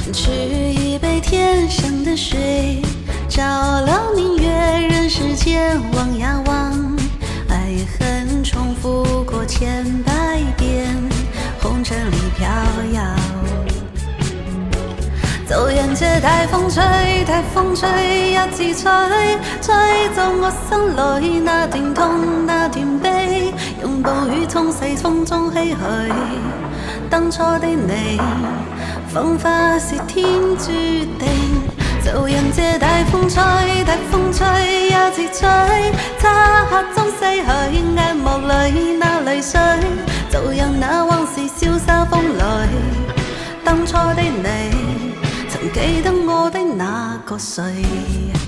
点取一杯天上的水，照亮明月，人世间望呀望，爱恨重复过千百遍，红尘里飘摇。走远街，大风吹，大风吹呀自吹，吹走我心裏那段痛，那段悲，用暴雨沖洗風中唏噓。當初的你，仿佛是天注定。走人這大風吹，大風吹呀自吹，漆黑中逝去眼幕裏那淚水，就讓那往事瀟灑風裏。當初的你，曾記得我的那個誰？